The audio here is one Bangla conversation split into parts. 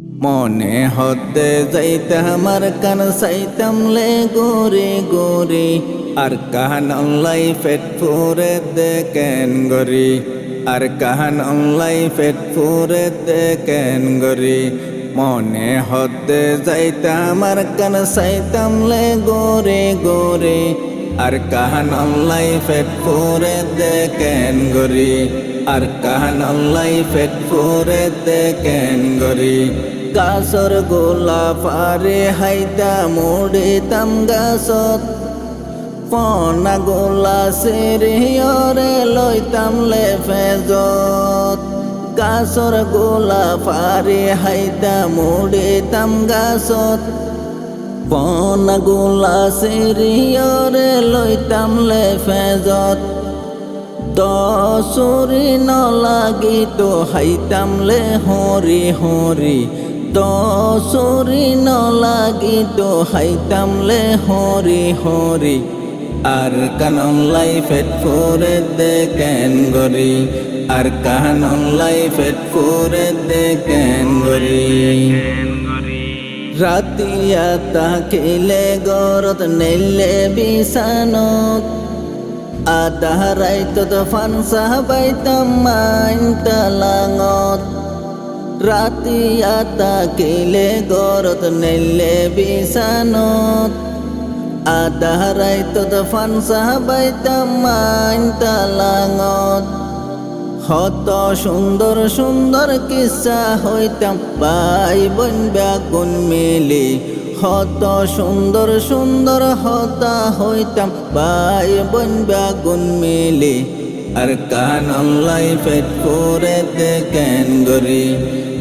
মনে হতে যাইতে আমার কান সাইতাম লে গোরে গোরে আর কাহান অনলাই পেট ফুরে দেখেন গরি আর কাহান অনলাই পেট ফুরে দেখেন গরি মনে হতে যাইতে আমার কান সাইতাম লে গোরে গোরে আর কাহান অনলাই পেট ফুরে দেখেন গরি আর কাহান অনলাই পেট ফুরে দেখেন গরি গাছর গোলা পারে হাইতা মুড়িতাম গাছত পনা গোলা সিরিয়রে লইতাম লে ফেজত গাছর গোলা পারে হাইতা মুড়িতাম গাছত পনা গোলা সিরিয়রে লইতাম লে ফেজত দসুরি ন লাগিত হাইতাম লে হরি হরি দসুরি ন লাগিত হাইতাম লে হরি হরি আর কানন লাই পেট ফুরে দেখেন গরি আর কানন লাই পেট ফুরে দেখেন গরি রাতিয়া তাকিলে গরত নেলে বিছানত আধা রাইতত ফানসা বাইতাম মাইন তালাঙত রাতিয়া তাকিলে গরত নেলে বিছানত আধা রাইতত ফানসা বাইতাম মাইন তালাঙত হত সুন্দর সুন্দর কিসা হইতাম ভাই বোন ব্যাগুন মিলি হত সুন্দর সুন্দর হতা হইতাম ভাই বোন ব্যাগুন মিলি আর কান অনলাই পেট ফুরে দেখেন গরি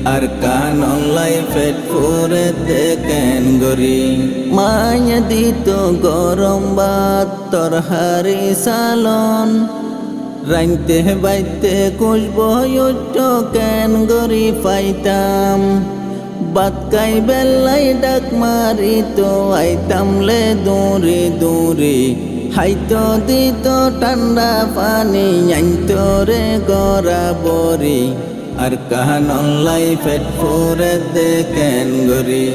আর কান অনলাই পেট ফুরে দেখেন গরি মায়া দিত গরম ভাত তরহারি সালন রাইতে বাইতে কুসব কেন গরি পাইতাম বাত কাই বেলাই ডাক মারি তো আইতাম লে দূরে দূরে হাইতো দিত ঠান্ডা পানি আইতো রে গড়া বরি আর কাহান অনলাই পেট ফুরে দেখেন গরি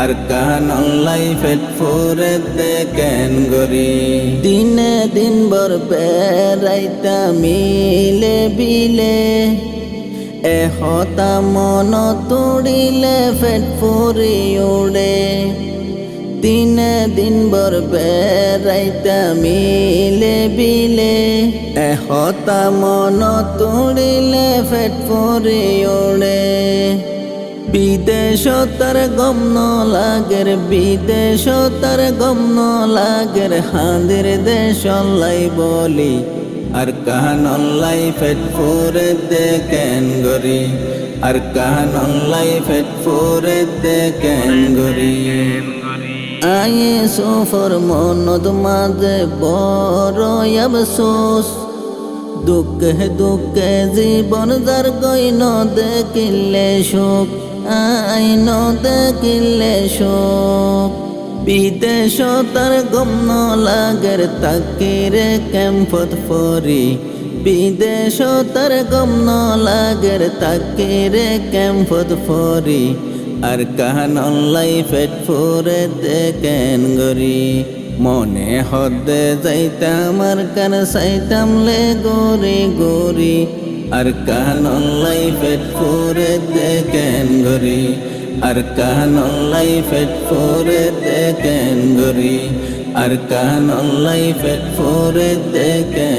আর কাহান অনলাই পেট ফুরে দেখেন গরি দিনে দিন বর বেড়াইতা মিলে বিলে এহতা মন তুড়িলে পেট ফুরি উড়ে দিনে দিন বর বেড়াইতা মিলে বিলে এহতা মন তুড়িলে পেট ফুরি উড়ে বিদেশ তার গম ন লাগের বিদেশ তার গম ন লাগের হাঁদের দেশ লাই বলি আর কাহান অনলাই পেট ফুরে দেখেন গরি আর কাহান অনলাই পেট ফুরে দেখেন গরি আয়ে সফর মনদ মাঝে বড় আফসোস দুঃখে দুঃখে জীবন যার গইন দেখিলে সুখ আইন দেখিলে সুখ বিদেশ তার গম ন লাগের তাকিরে ক্যাম্পত ফরি বিদেশ তার গম ন লাগের তাকিরে ক্যাম্পত ফরি আর কাহান অনলাই পেট ফুরে দেখেন গরি মনে হদে যাইতাম আর কান সাইতাম লে গোরি গোরি আর কাহান অনলাই পেট ফুরে দেখেন গরি আর কাহান অনলাই পেট ফুরে দেখেন গরি আর কাহান অনলাই পেট ফুরে দেখেন